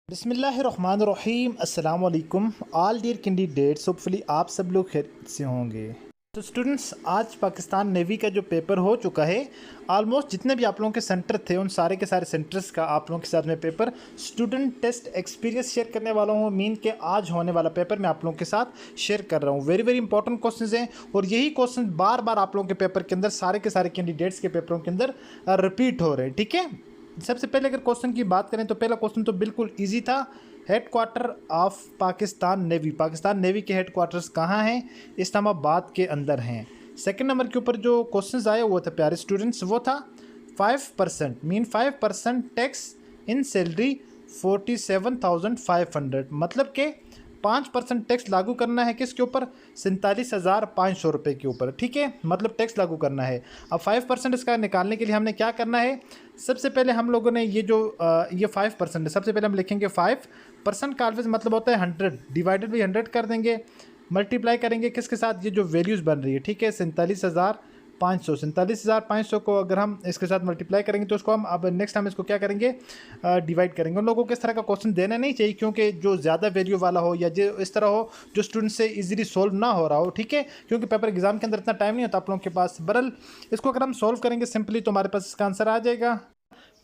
बिस्मिल्लाहिर्रहमानिर्रहीम अस्सलाम वालेकुम ऑल डियर कैंडिडेट्स। होपफुली आप सब लोग खैरियत से होंगे। तो स्टूडेंट्स, आज पाकिस्तान नेवी का जो पेपर हो चुका है, ऑलमोस्ट जितने भी आप लोगों के सेंटर थे उन सारे के सारे सेंटर्स का आप लोगों के साथ में paper student test experience share करने वाला हूँ। मीन के आज होने वाला पेपर मैं आप लोगों के साथ शेयर कर रहा हूँ। वेरी वेरी इंपॉर्टेंट क्वेश्चंस हैं और यही क्वेश्चन बार बार आप लोगों के पेपर के अंदर सारे के सारे कैंडिडेट्स के पेपरों के अंदर रिपीट हो रहे हैं। ठीक है, सबसे पहले अगर क्वेश्चन की बात करें तो पहला क्वेश्चन तो बिल्कुल इजी था। Headquarter of Pakistan navy, Pakistan navy के हेडक्वार्टर्स कहाँ हैं? इस्लामाबाद के अंदर हैं। सेकंड नंबर के ऊपर जो क्वेश्चंस आए वो था प्यारे स्टूडेंट्स, वो था 5% मीन 5% टैक्स इन सैलरी 47,500, मतलब कि 5% टैक्स लागू करना है किसके ऊपर? 47,500 रुपये के ऊपर। ठीक है, मतलब टैक्स लागू करना है। अब 5% इसका निकालने के लिए हमने क्या करना है? सबसे पहले हम लोगों ने ये 5% है, सबसे पहले हम लिखेंगे 5% का ऑलवेज मतलब होता है 100, डिवाइडेड बाई 100 कर देंगे, मल्टीप्लाई करेंगे किसके साथ? ये जो वैल्यूज़ बन रही है, ठीक है, 47,500 को अगर हम इसके साथ मल्टीप्लाई करेंगे तो उसको हम अब नेक्स्ट टाइम इसको क्या करेंगे? डिवाइड करेंगे। उन लोगों को इस तरह का क्वेश्चन देना नहीं चाहिए, क्योंकि जो ज़्यादा वैल्यू वाला हो या जो इस तरह हो जो स्टूडेंट से इजीली सोल्व ना हो रहा हो। ठीक है, क्योंकि पेपर एग्जाम के अंदर इतना टाइम नहीं होता आप लोगों के पास। बरल इसको अगर हम सोल्व करेंगे सिंपली तो हमारे पास इसका आंसर आ जाएगा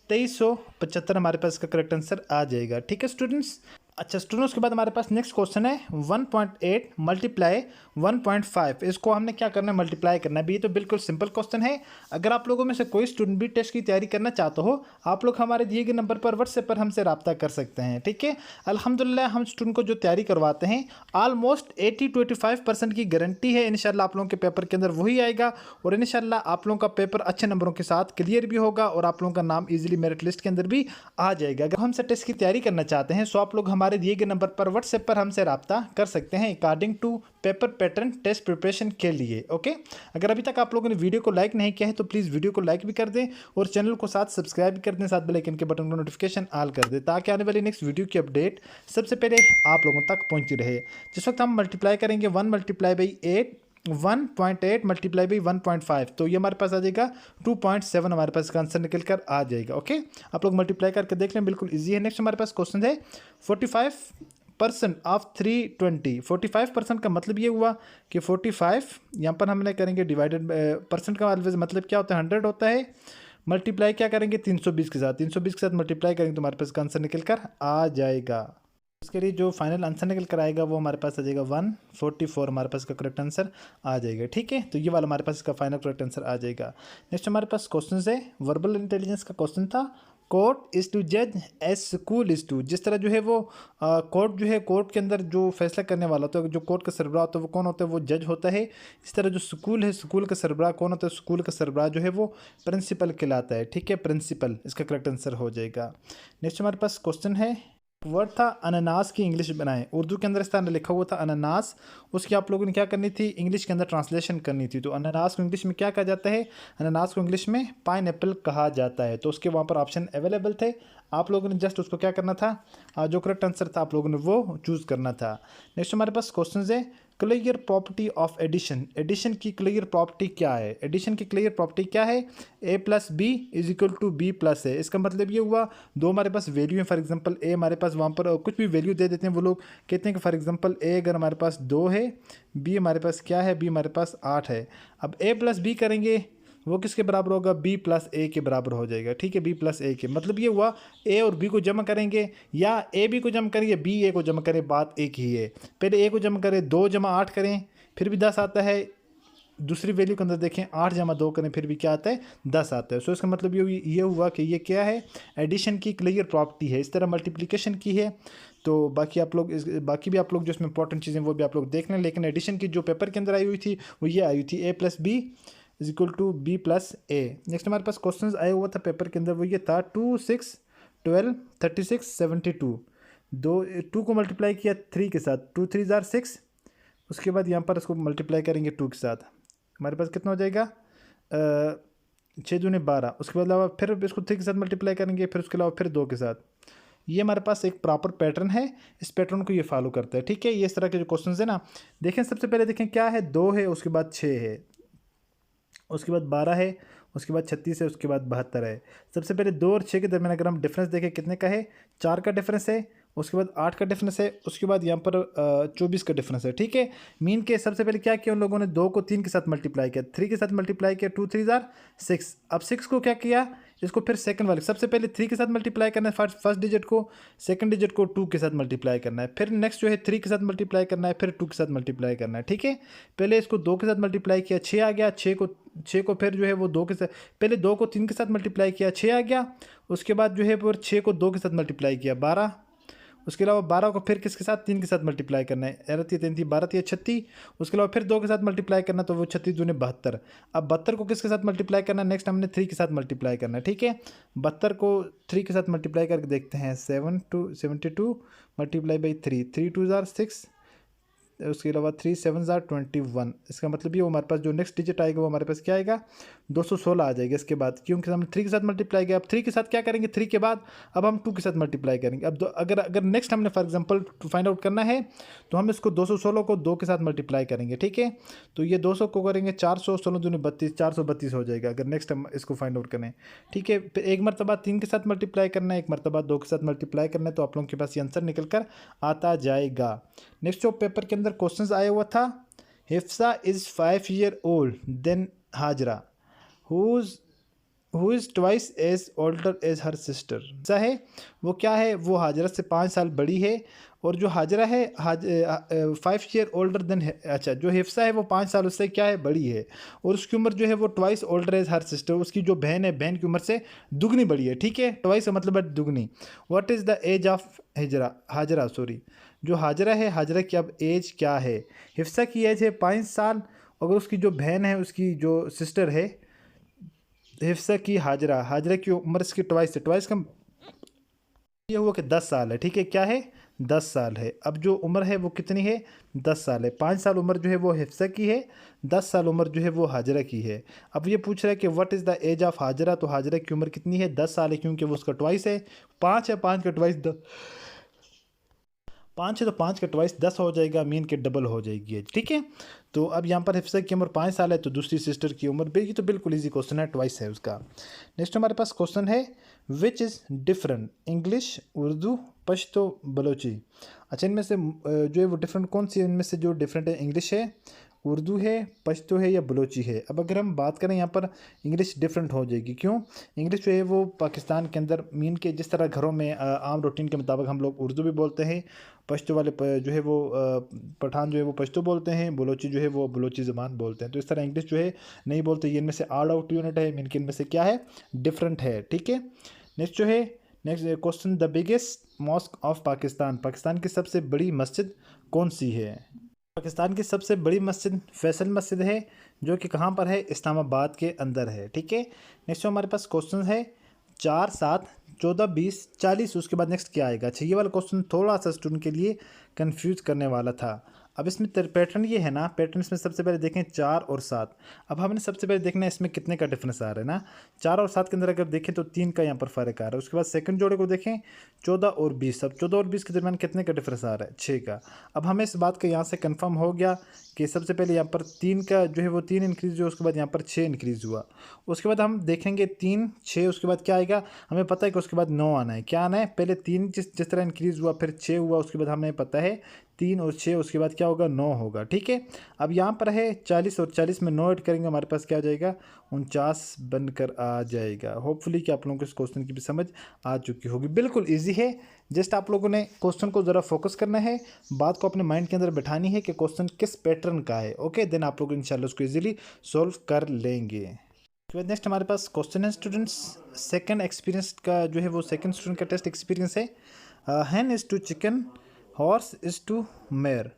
2375, हमारे पास इसका करेक्ट आंसर आ जाएगा। ठीक है स्टूडेंट्स। अच्छा स्टूडेंट्स, के बाद हमारे पास नेक्स्ट क्वेश्चन है 1.8 मल्टीप्लाई 1.5। इसको हमने क्या करना है? मल्टीप्लाई करना है। ये तो बिल्कुल सिंपल क्वेश्चन है। अगर आप लोगों में से कोई स्टूडेंट भी टेस्ट की तैयारी करना चाहते हो, आप लोग हमारे दिए गए नंबर पर व्हाट्सएप पर हमसे रब्ता कर सकते हैं। ठीक है, अल्हम्दुलिल्लाह हम स्टूडेंट को जो तैयारी करवाते हैं ऑलमोस्ट 80 to 85% की गारंटी है इंशाल्लाह आप लोगों के पेपर के अंदर वही आएगा और इंशाल्लाह आप लोगों का पेपर अच्छे नंबरों के साथ क्लियर भी होगा और आप लोगों का नाम इजीली मेरिट लिस्ट के अंदर भी आ जाएगा। अगर हमसे टेस्ट की तैयारी करना चाहते हैं तो आप लोग हमारे दिए गए नंबर पर व्हाट्सएप पर हमसे रब्ता कर सकते हैं according to paper pattern test preparation के लिए। ओके, अगर अभी तक आप लोगों ने वीडियो को लाइक नहीं किया है तो प्लीज़ वीडियो को लाइक भी कर दें और चैनल को साथ सब्सक्राइब भी कर दें, साथ बेल आइकन के बटन को नोटिफिकेशन ऑल कर दें, ताकि आने वाली नेक्स्ट वीडियो की अपडेट सबसे पहले आप लोगों तक पहुंचती रहे। जिस वक्त हम मल्टीप्लाई करेंगे 1 मल्टीप्लाई बाई 8, 1.8 मल्टीप्लाई बाई 1.5, तो ये हमारे पास आ जाएगा 2.7, हमारे पास इसका आंसर निकल कर आ जाएगा। ओके, आप लोग मल्टीप्लाई करके देख लें, बिल्कुल इजी है। नेक्स्ट हमारे पास क्वेश्चन है 45% ऑफ 320। 45% का मतलब ये हुआ कि 45 यहाँ पर हमने करेंगे डिवाइडेड, परसेंट का ऑलवेज मतलब क्या होता है? 100 होता है। मल्टीप्लाई क्या करेंगे? 320 के साथ, 320 के साथ मल्टीप्लाई करेंगे तो हमारे पास इसका आंसर निकल कर आ जाएगा। उसके लिए जो फाइनल आंसर निकल कर आएगा वो हमारे पास आ जाएगा 144, हमारे पास इसका करेक्ट आंसर आ जाएगा। ठीक है, तो ये वाला हमारे पास इसका फाइनल करेक्ट आंसर आ जाएगा। नेक्स्ट हमारे पास क्वेश्चन है वर्बल इंटेलिजेंस का क्वेश्चन था, कोर्ट इज़ टू जज एज स्कूल इज़ टू। जिस तरह जो है वो कोर्ट जो है, कोर्ट के अंदर जो फैसला करने वाला होता है, जो कोर्ट का सरबराह होता है वो कौन होता है? वो जज होता है। इस तरह जो स्कूल है, स्कूल का सरबराह कौन होता है? स्कूल का सरबराह जो है वो प्रिंसिपल कहलाता है। ठीक है, प्रिंसिपल इसका करेक्ट आंसर हो जाएगा। नेक्स्ट हमारे पास क्वेश्चन है, वर्ड था अनानास की इंग्लिश बनाएं। उर्दू के अंदर इस तरह लिखा हुआ था अनानास, उसकी आप लोगों ने क्या करनी थी? इंग्लिश के अंदर ट्रांसलेशन करनी थी। तो अनानास को इंग्लिश में क्या कहा जाता है? अनानास को इंग्लिश में पाइनएप्पल कहा जाता है। तो उसके वहाँ पर ऑप्शन अवेलेबल थे, आप लोगों ने जस्ट उसको क्या करना था? जो करेक्ट आंसर था आप लोगों ने वो चूज़ करना था। नेक्स्ट हमारे पास क्वेश्चन है clear property of addition. Addition की क्लियर प्रॉपर्टी क्या है? एडिशन की क्लियर प्रॉपर्टी क्या है? a plus B is equal to B plus है। इसका मतलब ये हुआ दो हमारे पास वैल्यू है, फॉर एग्जांपल a हमारे पास वहाँ पर कुछ भी वैल्यू दे देते हैं वो लोग, कहते हैं कि फॉर एग्जांपल a अगर हमारे पास 2 है, b हमारे पास क्या है? b हमारे पास 8 है। अब a प्लस बी करेंगे वो किसके बराबर होगा? b प्लस ए के बराबर हो जाएगा। ठीक है, b प्लस ए के मतलब ये हुआ a और b को जमा करेंगे या a b को जमा करेंगे b a को जमा करें, बात एक ही है। पहले a को जमा करें, 2 जमा 8 करें फिर भी 10 आता है। दूसरी वैल्यू के अंदर देखें 8 जमा 2 करें फिर भी क्या आता है? 10 आता है। सो इसका मतलब ये हुआ कि ये क्या है? एडिशन की क्लियर प्रॉपर्टी है। इस तरह मल्टीप्लिकेशन की है तो बाकी आप लोग बाकी भी आप लोग जो इसमें इंपॉर्टेंट चीज़ें वो भी आप लोग देख लें, लेकिन एडिशन की जो पेपर के अंदर आई हुई थी वो ये आई हुई थी a plus B is equal to B plus A. Next हमारे पास क्वेश्चन आया हुआ था पेपर के अंदर, वो ये था 2 6 12 36 72। 2 को मल्टीप्लाई किया 3 के साथ, 2 3 जार 6, उसके बाद यहाँ पर इसको मल्टीप्लाई करेंगे 2 के साथ, हमारे पास कितना हो जाएगा? 6 दूने 12। उसके बाद अलावा फिर इसको 3 के साथ मल्टीप्लाई करेंगे, फिर उसके अलावा फिर 2 के साथ। ये हमारे पास एक प्रॉपर पैटर्न है, इस पैटर्न को ये फॉलो करता है। ठीक है, ये इस तरह के जो क्वेश्चन है ना, देखें सबसे पहले देखें क्या है? 2 है, उसके बाद 6 है, उसके बाद 12 है, उसके बाद 36 है, उसके बाद 72 है। सबसे पहले 2 और 6 के दरमियान अगर हम डिफरेंस देखें कितने का है? 4 का डिफरेंस है। उसके बाद 8 का डिफरेंस है, उसके बाद यहाँ पर 24 का डिफरेंस है। ठीक है, मीन के सबसे पहले क्या किया उन लोगों ने, 2 को 3 के साथ मल्टीप्लाई किया, 3 के साथ मल्टीप्लाई किया, 2 3 जार 6। अब 6 को क्या किया, इसको फिर सेकंड वाले, सबसे पहले 3 के साथ मल्टीप्लाई करना है फर्स्ट डिजिट को, सेकंड डिजिट को 2 के साथ मल्टीप्लाई करना है, फिर नेक्स्ट जो है 3 के साथ मल्टीप्लाई करना है, फिर 2 के साथ मल्टीप्लाई करना है। ठीक है, पहले इसको 2 के साथ मल्टीप्लाई किया, 6 आ गया, 6 को फिर जो है वो 2 के साथ, पहले 2 को 3 के साथ मल्टीप्लाई किया, 6 आ गया, उसके बाद जो है फिर 6 को 2 के साथ मल्टीप्लाई किया, 12। उसके अलावा 12 को फिर किसके साथ, 3 के साथ मल्टीप्लाई करना है, 3 12 36। उसके अलावा फिर 2 के साथ मल्टीप्लाई करना, तो वो 36 दूने 72। अब 72 को किसके साथ मल्टीप्लाई करना है, नेक्स्ट हमने 3 के साथ मल्टीप्लाई करना है। ठीक है, 72 को 3 के साथ मल्टीप्लाई करके देखते हैं, 72 मल्टीप्लाई बाई 3, 3 2 जार 6, उसके अलावा 3 7 जार 21। इसका मतलब ये हमारे पास जो नेक्स्ट डिजिट आएगा वो हमारे पास क्या आएगा, 216 आ जाएगा इसके बाद, क्योंकि हमने 3 के साथ मल्टीप्लाई किया। अब 3 के साथ क्या करेंगे, 3 के बाद अब हम 2 के साथ मल्टीप्लाई करेंगे। अब अगर नेक्स्ट हमने फॉर एग्जांपल फाइंड आउट करना है तो हम इसको 216 को 2 के साथ मल्टीप्लाई करेंगे। ठीक है, तो ये 200 को करेंगे 400, 16 दूनी 32, 432 हो जाएगा अगर नेक्स्ट हम इसको फाइंड आउट करें। ठीक है, फिर एक मरतबा 3 के साथ मल्टीप्लाई करना है, एक मरतबा 2 के साथ मल्टीप्लाई करना है, तो आप लोगों के पास ये आंसर निकल कर आता जाएगा। नेक्स्ट जो पेपर के अंदर क्वेश्चन आया हुआ था, Hifsa is 5 year old then Hajra who is twice as older as her sister. ऐसा है वो क्या है, वो हाजरा से 5 साल बड़ी है, और जो हाजरा है 5 ईयर ओल्डर देन, अच्छा जो हिफ्सा है वो 5 साल उससे क्या है, बड़ी है, और उसकी उम्र जो है वो twice older as her sister, उसकी जो बहन है बहन की उम्र से दुगनी बड़ी है। ठीक है, ट्वाइस का मतलब है दुगनी। What is the age of Hajra sorry, जो हाजरा है, हाजरा की अब एज क्या है, हिफ्सा की एज है 5 साल, अगर उसकी जो बहन है, उसकी जो सिस्टर है हिफ्सा की, हाजरा की उम्र इसकी ट्वाइस है, ट्वाइस का ये हुआ कि 10 साल है। ठीक है, क्या है, 10 साल है। अब जो उम्र है वो कितनी है, 10 साल है। 5 साल उम्र जो है वो हिफ्सा की है, 10 साल उम्र जो है वो हाजरा की है। अब ये पूछ रहा है कि what is the age of Hajra, तो हाजरा की उम्र कितनी है, 10 साल है, क्योंकि वो उसका ट्वाइस है, 5 है, 5 का ट्वाइस 5 है, तो 5 का ट्वाइस 10 हो जाएगा, मीन के डबल हो जाएगी। ठीक है, तो अब यहाँ पर हिफ्सा की उम्र 5 साल है, तो दूसरी सिस्टर की उम्र भी, तो बिल्कुल इजी क्वेश्चन है, ट्वाइस है उसका। नेक्स्ट हमारे पास क्वेश्चन है, विच is different English, Urdu, Pashto, Balochi. अच्छा, इनमें से जो है वो डिफरेंट कौन सी है, इनमें से जो डिफरेंट है, इंग्लिश है, उर्दू है, पश्तो है, या बलोची है। अब अगर हम बात करें यहाँ पर, इंग्लिश डिफरेंट हो जाएगी, क्यों, इंग्लिश जो है वो पाकिस्तान के अंदर मीन के जिस तरह घरों में आम रूटीन के मुताबिक हम लोग उर्दू भी बोलते हैं, पश्तो वाले जो है वो पठान जो है वो पश्तो बोलते हैं, बलोची जो है वो बलोची ज़बान बोलते हैं, तो इस तरह इंग्लिश जो है नहीं बोलते। ये इनमें से आड आउट यूनिट है, मीन के इनमें से क्या है, डिफरेंट है। ठीक है, नेक्स्ट जो है, next question, the biggest mosque of Pakistan, Pakistan की सबसे बड़ी मस्जिद कौन सी है। पाकिस्तान की सबसे बड़ी मस्जिद फैसल मस्जिद है, जो कि कहाँ पर है, इस्लामाबाद के अंदर है। ठीक है, नेक्स्ट हमारे पास क्वेश्चन है, 4 7 14 20 40, उसके बाद नेक्स्ट क्या आएगा। अच्छा, ये वाला क्वेश्चन थोड़ा सा स्टूडेंट के लिए कंफ्यूज करने वाला था। अब इसमें पैटर्न ये है ना, पैटर्न इसमें सबसे पहले देखें 4 और 7। अब हमने सबसे पहले देखना है इसमें कितने का डिफरेंस आ रहा है ना, 4 और 7 के अंदर अगर देखें तो 3 का यहाँ पर फ़र्क आ रहा है। उसके बाद सेकंड जोड़े को देखें 14 और 20, अब 14 और 20 के दरमियान कितने का डिफरेंस आ रहा है, 6 का। अब हमें इस बात का यहाँ से कन्फर्म हो गया कि सबसे पहले यहाँ पर 3 का जो है वो 3 इंक्रीज़ हुआ, उसके बाद यहाँ पर 6 इंक्रीज़ हुआ। उसके बाद हम देखेंगे 3 6, उसके बाद क्या आएगा, हमें पता है कि उसके बाद 9 आना है। क्या आना है, पहले 3 जिस तरह इंक्रीज़ हुआ, फिर 6 हुआ, उसके बाद हमें पता है 3 और 6, उसके बाद क्या होगा, 9 होगा। ठीक है, अब यहाँ पर है 40 और 40 में 9 ऐड करेंगे, हमारे पास क्या आ जाएगा, 49 बनकर आ जाएगा। होपफुली कि आप लोगों को इस क्वेश्चन की भी समझ आ चुकी होगी। बिल्कुल ईजी है, जस्ट आप लोगों ने क्वेश्चन को ज़रा फोकस करना है, बात को अपने माइंड के अंदर बैठानी है कि क्वेश्चन किस पैटर्न का है। ओके, देन आप लोग इंशाल्लाह उसको ईजिली सॉल्व कर लेंगे। तो नेक्स्ट हमारे पास क्वेश्चन है स्टूडेंट्स, सेकंड एक्सपीरियंस का जो है वो सेकंड स्टूडेंट का टेस्ट एक्सपीरियंस है। Hen is to chicken, horse is to mare.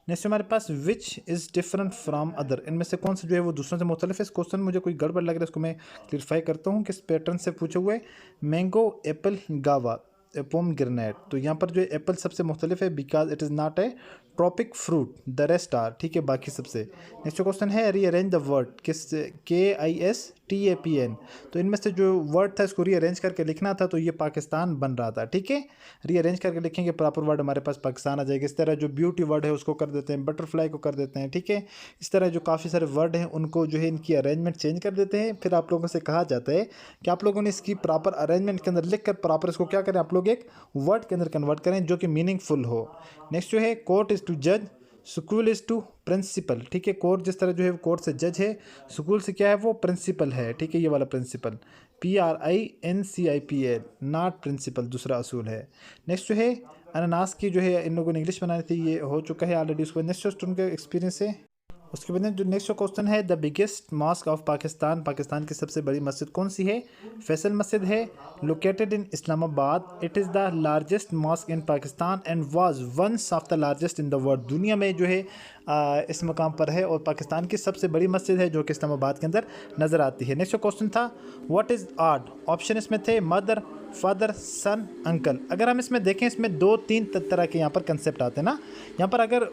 Next हमारे पास which is different from other, इनमें से कौन सा जो है वो दूसरों से मुख्तलिफ है। इस क्वेश्चन मुझे कोई गड़बड़ लग रहा है, इसको मैं क्लियरफाई करता हूँ किस पैटर्न से पूछे हुए। Mango, apple, guava, pomegranate. तो यहाँ पर जो है एप्पल सबसे मुख्तलिफ है, because it is not a tropic fruit, the rest are. ठीक है, बाकी सबसे। नेक्स्ट क्वेश्चन है रीअरेंज द वर्ड, किस KIS TAPN। तो इनमें से जो वर्ड था इसको रीअरेंज करके लिखना था, तो ये पाकिस्तान बन रहा था। ठीक है, रीअरेंज करके लिखेंगे प्रॉपर वर्ड हमारे पास पाकिस्तान आ जाएगा। इस तरह जो ब्यूटी वर्ड है उसको कर देते हैं, बटरफ्लाई को कर देते हैं। ठीक है, इस तरह जो काफ़ी सारे वर्ड हैं उनको जो है इनकी अरेंजमेंट चेंज कर देते हैं। फिर आप लोगों से कहा जाता है कि आप लोगों ने इसकी प्रॉपर अरेंजमेंट के अंदर लिख कर प्रॉपर इसको क्या करें, आप लोग एक वर्ड के अंदर कन्वर्ट करें जो कि मीनिंगफुल हो। नेक्स्ट जो है कोर्ट इज़ टू जज, स्कूल इज़ टू प्रिंसिपल। ठीक है, कोर्ट जिस तरह जो है कोर्ट से जज है, स्कूल से क्या है वो प्रिंसिपल है। ठीक है, ये वाला प्रिंसिपल PRINCIPL, नॉट प्रिंसिपल, दूसरा असूल है। नेक्स्ट जो है अनानास की जो है इन लोगों ने इंग्लिश बनानी थी, ये हो चुका है ऑलरेडी। उसको नेक्स्ट स्टूडेंट का एक्सपीरियंस है। उसके बाद जो नेक्स्ट क्वेश्चन है, the biggest mosque of Pakistan, Pakistan की सबसे बड़ी मस्जिद कौन सी है? फैसल मस्जिद है, located in Islamabad. It is the largest mosque in Pakistan and was once of the largest in the world. दुनिया में जो है इस मकाम पर है और पाकिस्तान की सबसे बड़ी मस्जिद है जो कि इस्लामाबाद के अंदर नज़र आती है। नेक्स्ट क्वेश्चन था व्हाट इज़ ऑड। ऑप्शन इसमें थे मदर, फादर, सन, अंकल। अगर हम इसमें देखें, इसमें 2-3 तरह के यहाँ पर कंसेप्ट आते हैं ना। यहाँ पर अगर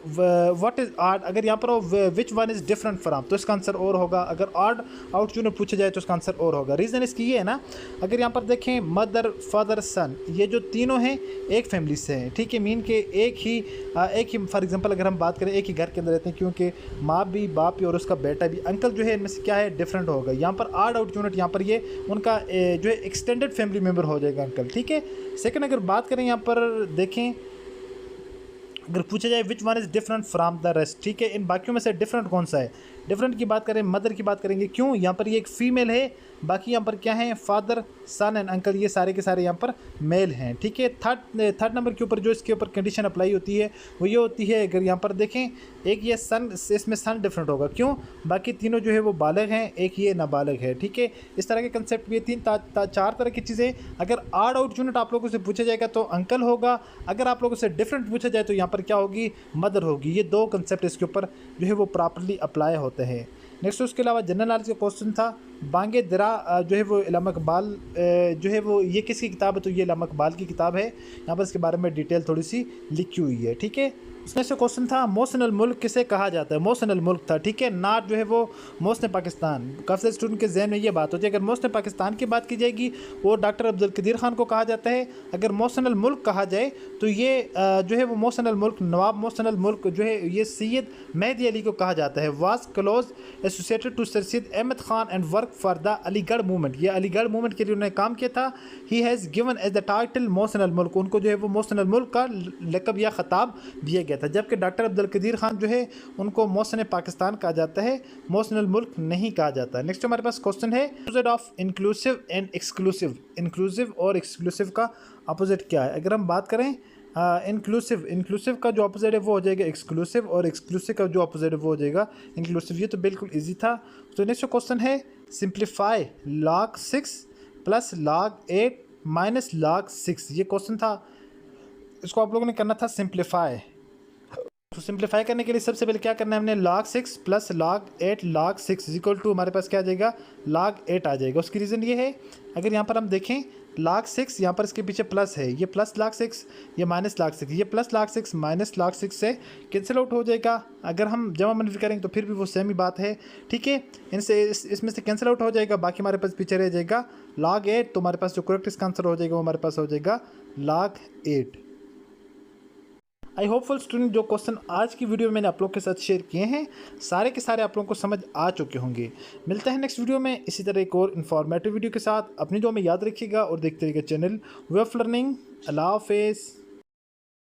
व्हाट इज़ ऑड, अगर यहाँ पर which one is different from, तो इसका आंसर और होगा। अगर ऑड आउट यूनिट पूछा जाए तो इसका आंसर और होगा। रीज़न इसकी ये है ना, अगर यहाँ पर देखें मदर, फादर, सन, ये जो तीनों हैं एक फैमिली से हैं। ठीक है, मीन के एक ही फॉर एग्जांपल अगर हम बात करें एक ही घर के अंदर रहते हैं, क्योंकि माँ भी, बाप भी और उसका बेटा भी। अंकल जो है इनमें से क्या है, डिफरेंट होगा। यहाँ पर ऑड आउट यूनिट, यहाँ पर ये उनका जो है एक्सटेंडेड फैमिली मेम्बर हो जाएगा अंकल। ठीक है, सेकंड अगर बात करें यहाँ पर देखें, अगर पूछा जाए which one is different from the rest. ठीक है, इन बाकियों में से डिफरेंट कौन सा है? डिफरेंट की बात करें, मदर की बात करेंगे। क्यों? यहाँ पर ये एक फीमेल है, बाकी यहाँ पर क्या है, फादर, सन एंड अंकल, ये सारे के सारे यहाँ पर मेल हैं। ठीक है, थर्ड नंबर के ऊपर जो इसके ऊपर कंडीशन अप्लाई होती है वो ये होती है, अगर यहाँ पर देखें एक ये सन, इसमें सन डिफरेंट होगा। क्यों? बाकी तीनों जो है वो बालग हैं, एक ये नाबालग है। ठीक है, इस तरह के कंसेप्ट भी 4 तरह की चीज़ें। अगर ऑड आउट यूनिट आप लोगों से पूछा जाएगा तो अंकल होगा, अगर आप लोगों से डिफरेंट पूछा जाए तो यहाँ पर क्या होगी, मदर होगी। ये 2 कंसेप्ट इसके ऊपर जो है वो प्रॉपरली अप्लाई होते हैं। नेक्स्ट उसके अलावा जनरल नॉलेज का क्वेश्चन था, बांगे दरा जो है वो इल्लामा इकबाल जो है वो ये किसकी किताब है? तो ये इल्लामा इकबाल की किताब है। यहाँ पर इसके बारे में डिटेल थोड़ी सी लिखी हुई है। ठीक है, उसमें से क्वेश्चन था मोहसिन मुल्क किसे कहा जाता है? मोहसिन मुल्क था। ठीक है, नॉट जो है वो मोहसिन पाकिस्तान। काफ़ी स्टूडेंट के जहन में ये बात होती है, अगर मोहसिन पाकिस्तान की बात की जाएगी वो डॉक्टर अब्दुल कदीर खान को कहा जाता है। अगर मोहसिन मुल्क कहा जाए तो ये जो है वो मोहसिन मुल्क, नवाब मोहसिन मुल्क जो है ये सैयद मेहदी अली को कहा जाता है। Was close associated to sir Sayyid Ahmad Khan and work for the Aligarh movement. ये अलीगढ़ मूवमेंट के लिए उन्होंने काम किया था। He has given as the title Mohsin Mulk, उनको जो है वो मोहसिन मुल्क का लक़ब या ख़िताब दिया गया था। जबकि डॉक्टर अब्दुल कदीर खान जो है उनको मोहसिन पाकिस्तान कहा जाता है, मोहसिन मुल्क नहीं कहा जाता। नेक्स्ट हमारे पास क्वेश्चन है opposite of inclusive and exclusive. Inclusive और एक्सक्लूसिव का अपोजिट क्या है? अगर हम बात करें इंक्लूसिव का जो अपोजिट है वो हो जाएगा एक्सक्लूसिव, और एक्सक्लूसिव का जो अपोजिट है वो हो जाएगा इंक्लूसिव। ये तो बिल्कुल ईजी था। तो नेक्स्ट क्वेश्चन है simplify log 6 plus log 8 minus log 6। ये क्वेश्चन था, इसको आप लोगों ने करना था सिंप्लीफाई। तो सिंप्लीफाई करने के लिए सबसे पहले क्या करना है हमने, log 6 plus log 8 log 6 equal to हमारे पास क्या आ जाएगा, log 8 आ जाएगा। उसकी रीज़न ये है, अगर यहाँ पर हम देखें log 6 यहाँ पर इसके पीछे प्लस है, ये प्लस log 6, ये माइनस log 6, ये प्लस log 6 माइनस log 6 से कैंसिल आउट हो जाएगा। अगर हम जमा मनफी करेंगे तो फिर भी वो सेम ही बात है। ठीक है, इनसे इसमें से कैंसिल आउट हो जाएगा, बाकी हमारे पास पीछे रह जाएगा log 8। तो हमारे पास जो करेक्ट इसका आंसर हो जाएगा वो हमारे पास हो जाएगा log 8। आई होपफुल स्टूडेंट, जो क्वेश्चन आज की वीडियो में मैंने आप लोग के साथ शेयर किए हैं सारे के सारे आप लोगों को समझ आ चुके होंगे। मिलते हैं नेक्स्ट वीडियो में इसी तरह एक और इन्फॉर्मेटिव वीडियो के साथ। अपनी दुआ में याद रखिएगा और देखते रहिएगा चैनल वे ऑफ लर्निंग। अल्लाह हाफिज़।